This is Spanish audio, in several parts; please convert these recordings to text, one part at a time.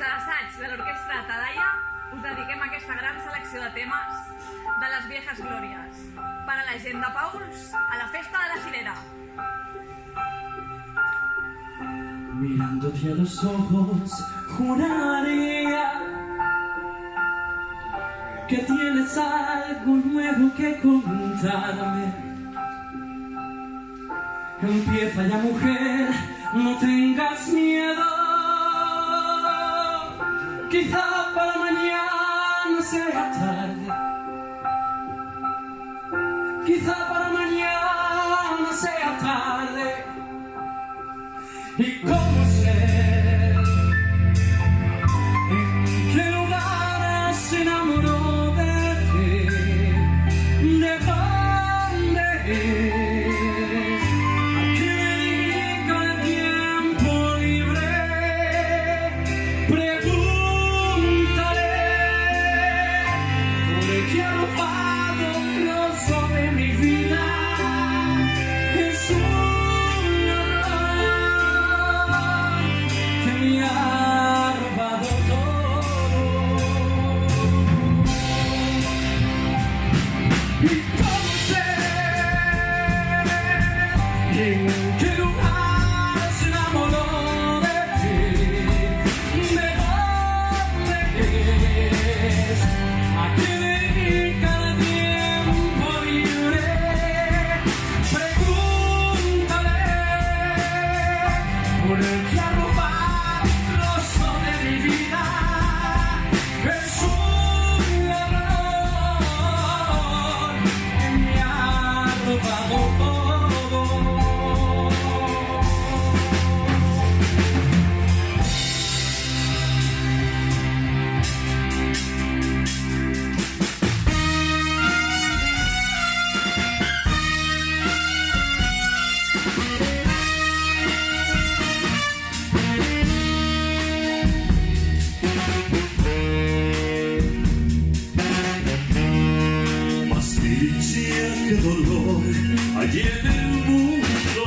de l'assaig de l'Orquestra Tadaia us dediquem aquesta gran selecció de temes de les viejas glòries per a la gent de Pauls a la festa de la Cirera. Mirándote a los ojos, juraría que tienes algo nuevo que contarme. Empieza ya, mujer, no tengas miedo. Quizá para mañana sea tarde. Quizá para mañana sea tarde. ¿Y cómo sé en qué lugar se enamoró de ti? ¿De dónde es? Aquí dedica el tiempo libre. Pregúntale por qué ha robado un trozo de mi vida. Es un ¿en qué lugar se enamoró de ti? ¿De dónde es? ¿A qué dedica el tiempo libre? Pregúntale por el que ha robado un trozo de mi vida. Es un ladrón que me ha robado todo. Qué dolor hay en el mundo,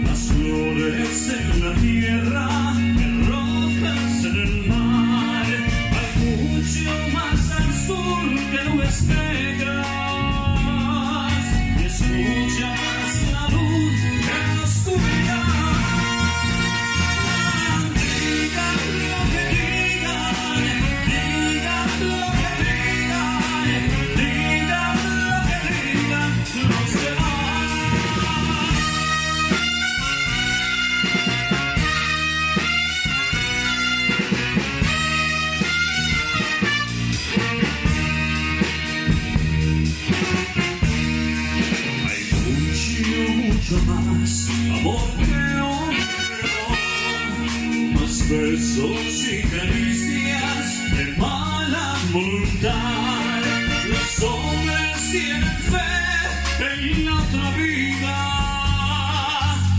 las flores en la tierra, en rocas en el mar, hay mucho más al sur que nubes negras, y escucha más la luz que la oscuridad. Digan lo que digan, digan lo que digan, digan los demás. Hay mucho más amor que odio, más besos y caricias de mala voluntad. Los hombres tienen fe en la otra vida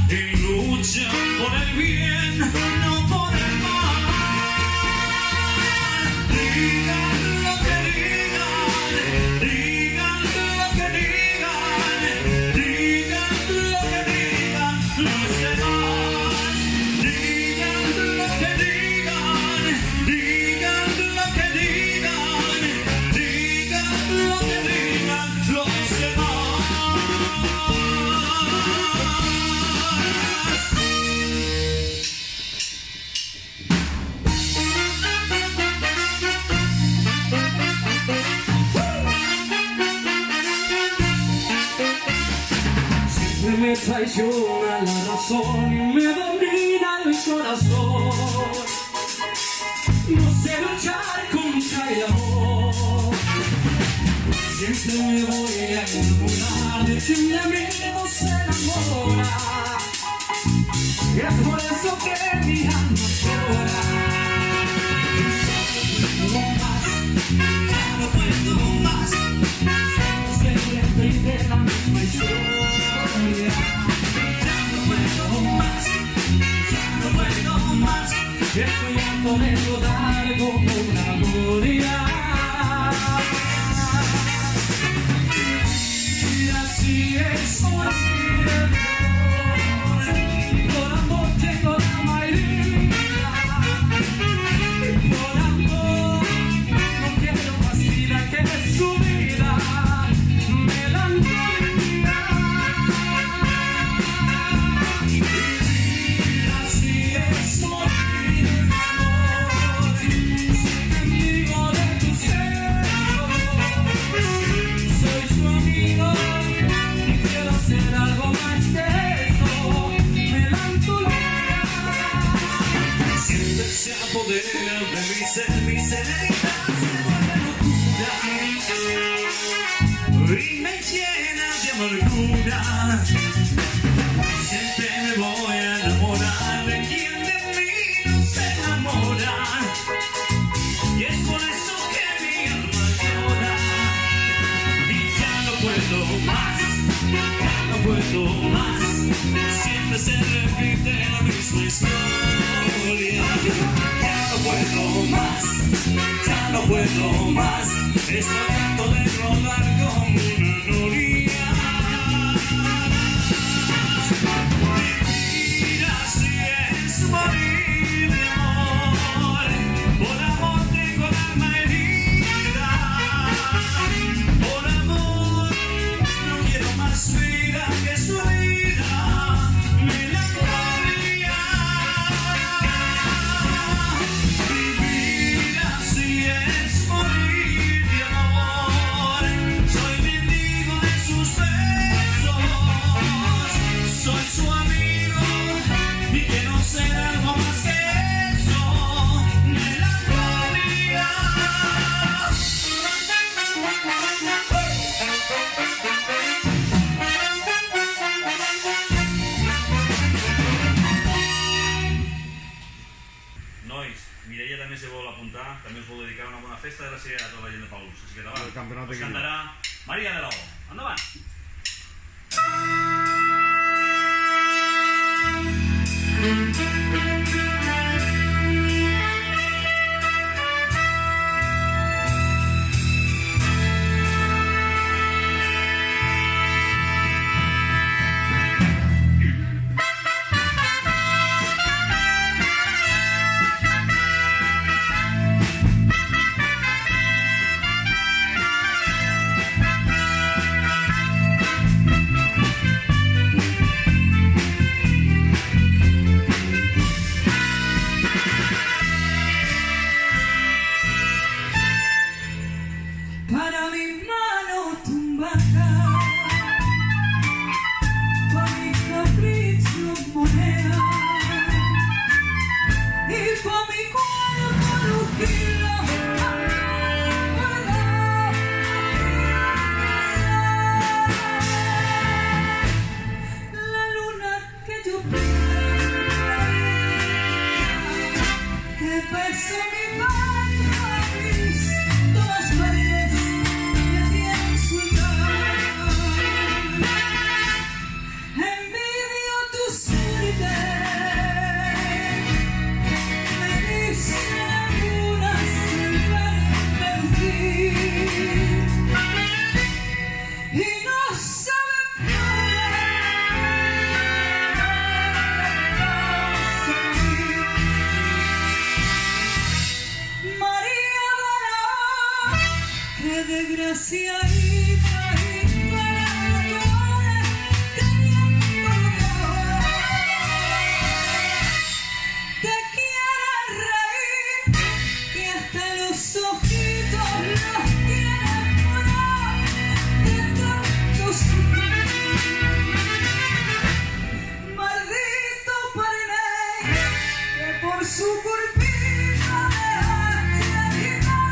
y luchan por el bien, no por el mal. Digan lo que digan, digan lo que digan, digan lo que digan los demás. Digan lo que digan, digan lo que digan, digan lo que digan los demás. Siempre me traiciona la razón y me domina el corazón. No sé luchar contra el amor. Siempre me voy a enamorar de quien de mí no se enamora. Y es por eso que mi alma llora. Ya no puedo más, siempre de la misma historia. Ya no puedo más, ya no puedo más. Estoy harto de rodar como una gloria. Y así es por amor tengo la mayoría. llenas de amargura. Siempre me voy a enamorar de quien de mí no se enamora. Y es por eso que mi alma llora. Y ya no puedo más, ya no puedo más. Siempre se repite la misma historia. Ya no puedo más, ya no puedo más. Estoy harto de rodar como una noria. Vivir así es morir de amor. Por amor tengo el alma herida. Por amor no quiero más vida que su vida. Melancolía. Vivir así es morir de amor. Soy mendigo de sus besos. Soy su amigo y quiero ser algo más que eso. Melancolía. Nois, Mireia també se vol apuntar, també us vol dedicar una bona festa de la Cirera a tota la gent de Paüls. Així que davant, us cantarà Maria de l'O. Endavant! Para mi mano tumbada, con mi capricho moneda, y con mi cuerpo rugido, la luna que yo pinta, que besó mi mano gris, todas paredes. Envidio tu suerte, me dicen algunas en relucir y no saben María de la, qué desgraciadita. Su culpita de arte y no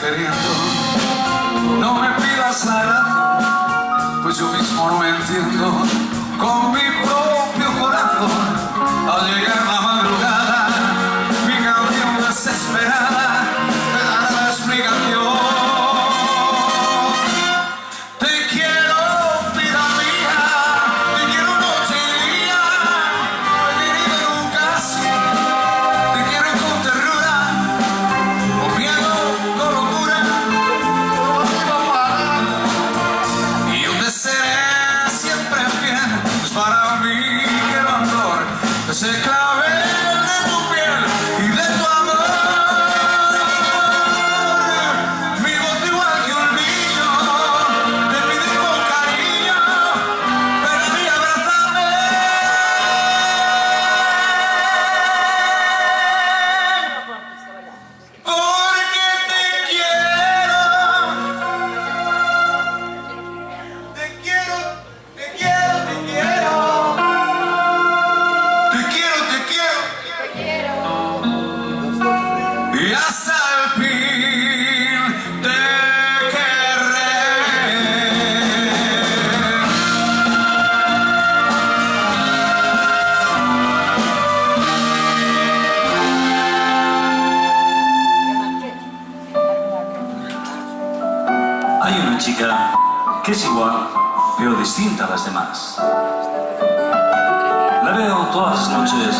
queriendo. No me pidas la razón, pues yo mismo no entiendo. Con mi propio corazón, al llegar la madrugada, mi canción desesperada te dará la explicación. Te quiero, vida mía, te quiero noche y día, no he querido nunca así. Te quiero con ternura, con miedo, con locura, y yo te seré siempre fiel, pues para mí quiero amor, ese clavel de tu piel y de tu amor. Mi voz igual que un niño te pide con cariño, ven a mí, abrázame. Porque te quiero, te quiero, te quiero, te quiero. Te quiero, te quiero, te quiero. Y hasta el fin te querré. Hay una chica que es igual, pero distinta a las demás. La veo todas las noches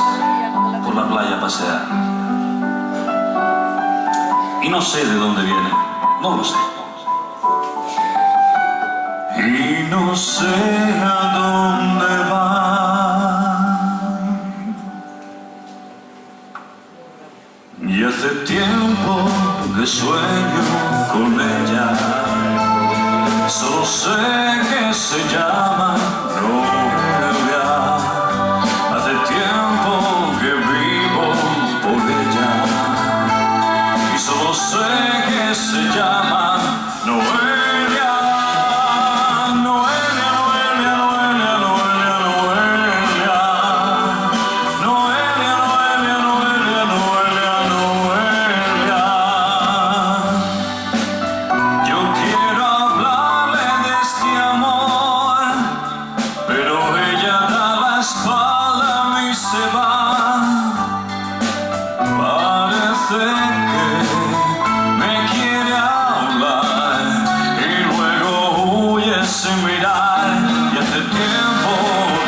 por la playa pasear. Y no sé de dónde viene, no lo sé. Y no sé a dónde va. Y hace tiempo que sueño con ella. Solo sé que se llama Noelia. Hace tiempo que vivo por ella. Y solo sé que se llama Noelia. Noelia, Noelia, Noelia, Noelia, Noelia. Noelia, Noelia, Noelia, Noelia, Noelia. Yo quiero hablarle de este amor, pero ella da la espalda a mí y se va. Parece que me quiere hablar y luego huye sin mirar. Y hace tiempo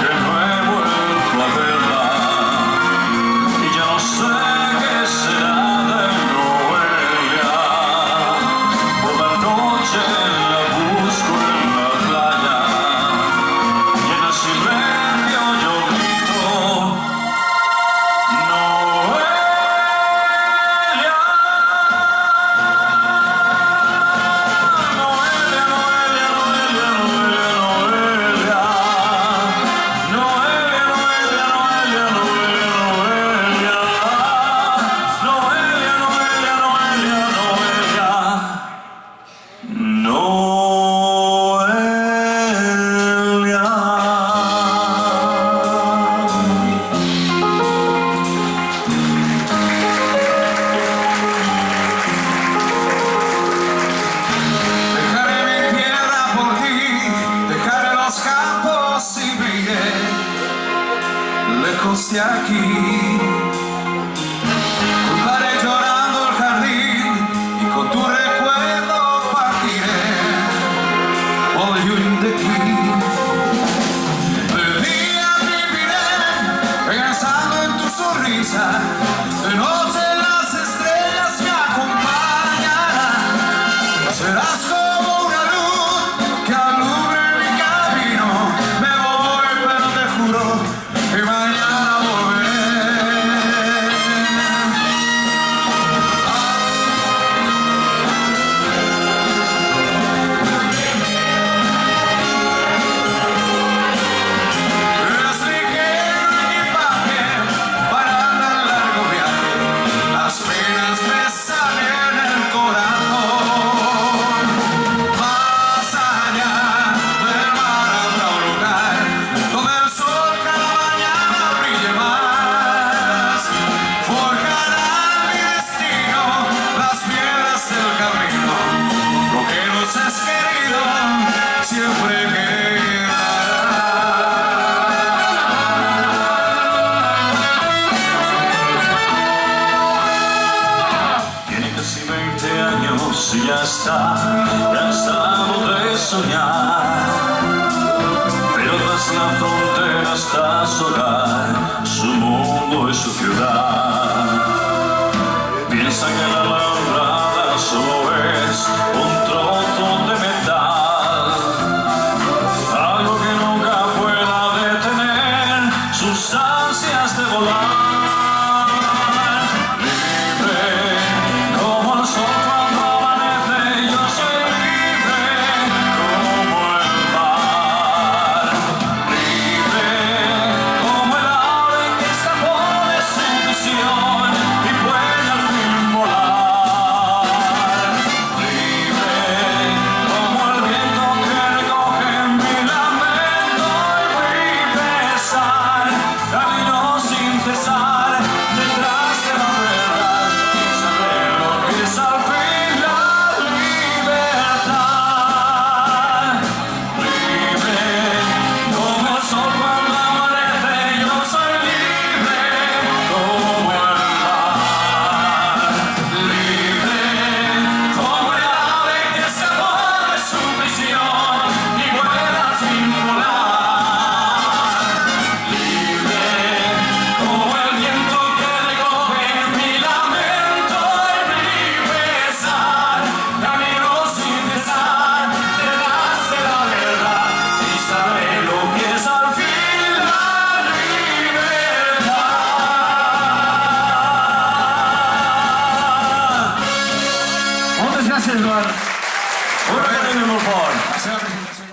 que no he vuelto a verla. Y ya no sé qué será de Noelia. Por la noche la busco en la playa y en el silencio yo grito Noelia. Noelia, Noelia, Noelia, Noelia, Noelia. Noelia, Noelia, Noelia, Noelia, Noelia. Noelia, Noelia, Noelia, Dejaré mi tierra por ti, dejaré los campos y me iré lejos de aquí. Cruzaré llorando el jardín y con tu recuerdo partiré por lluny d'aquí. De día viviré pensando en tu sonrisa, de noche las estrellas me acompañarán. Serás como una luz que alumbre mi camino. Me voy, pero te juro que mañana volveré. Eres ligero equipaje para tan largo viaje. si ya está cansado de soñar. Pero tras la frontera está su hogar, su mundo y su ciudad. Piensa que la alambrada solo es un trozo de metal, algo que nunca pueda detener sus ansias de volar. Gracias, Eduardo. Un cariño muy fuerte. Hacer la presentación.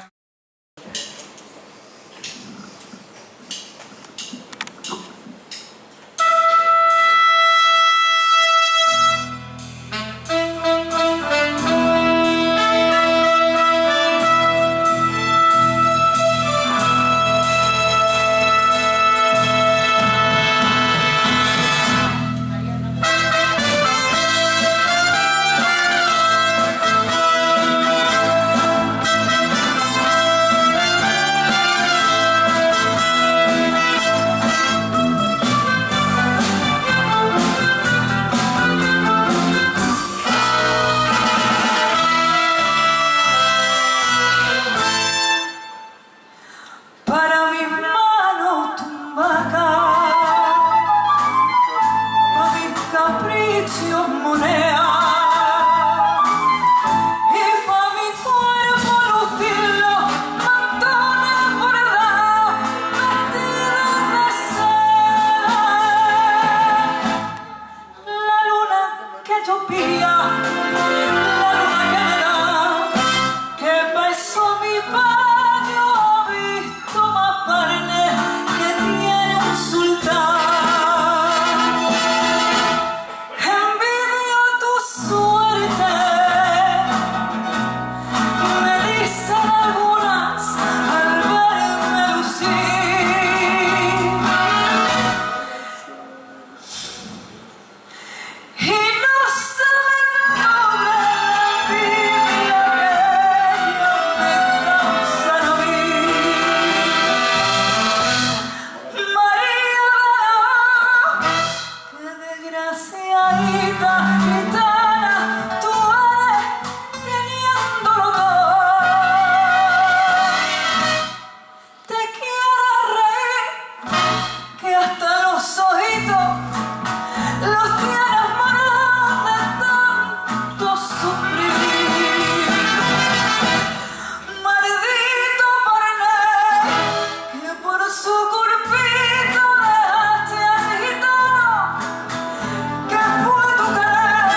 Que fue tu querer.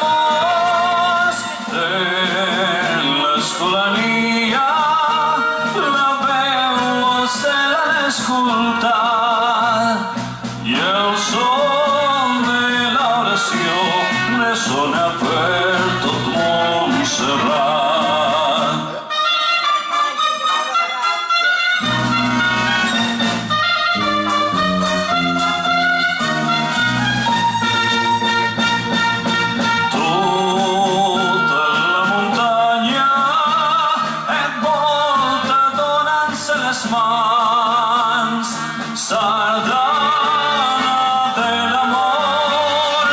voz de l'escolania, la veu se l'ha d'escoltar i el son de l'oració ressona per tot Montserrat. Tota la muntanya et volta donant-se les mans, sardana de l'amor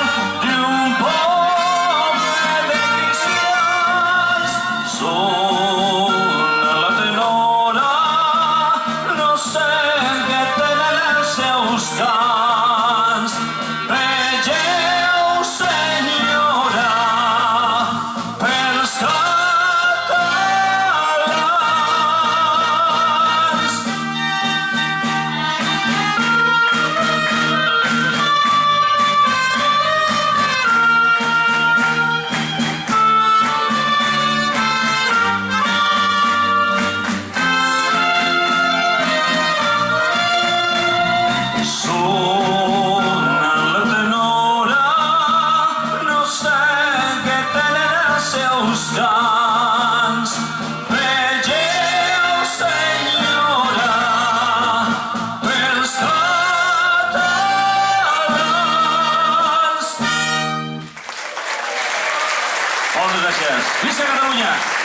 d'un poble de cristians. Sona la tenora, no sé què tenen els seus cants. Vegeu, senyora, pels catalans. Sona la tenora, no sé què tenen els seus cants. Vegeu, senyora, pels catalans. Moltes gràcies. Visca Catalunya!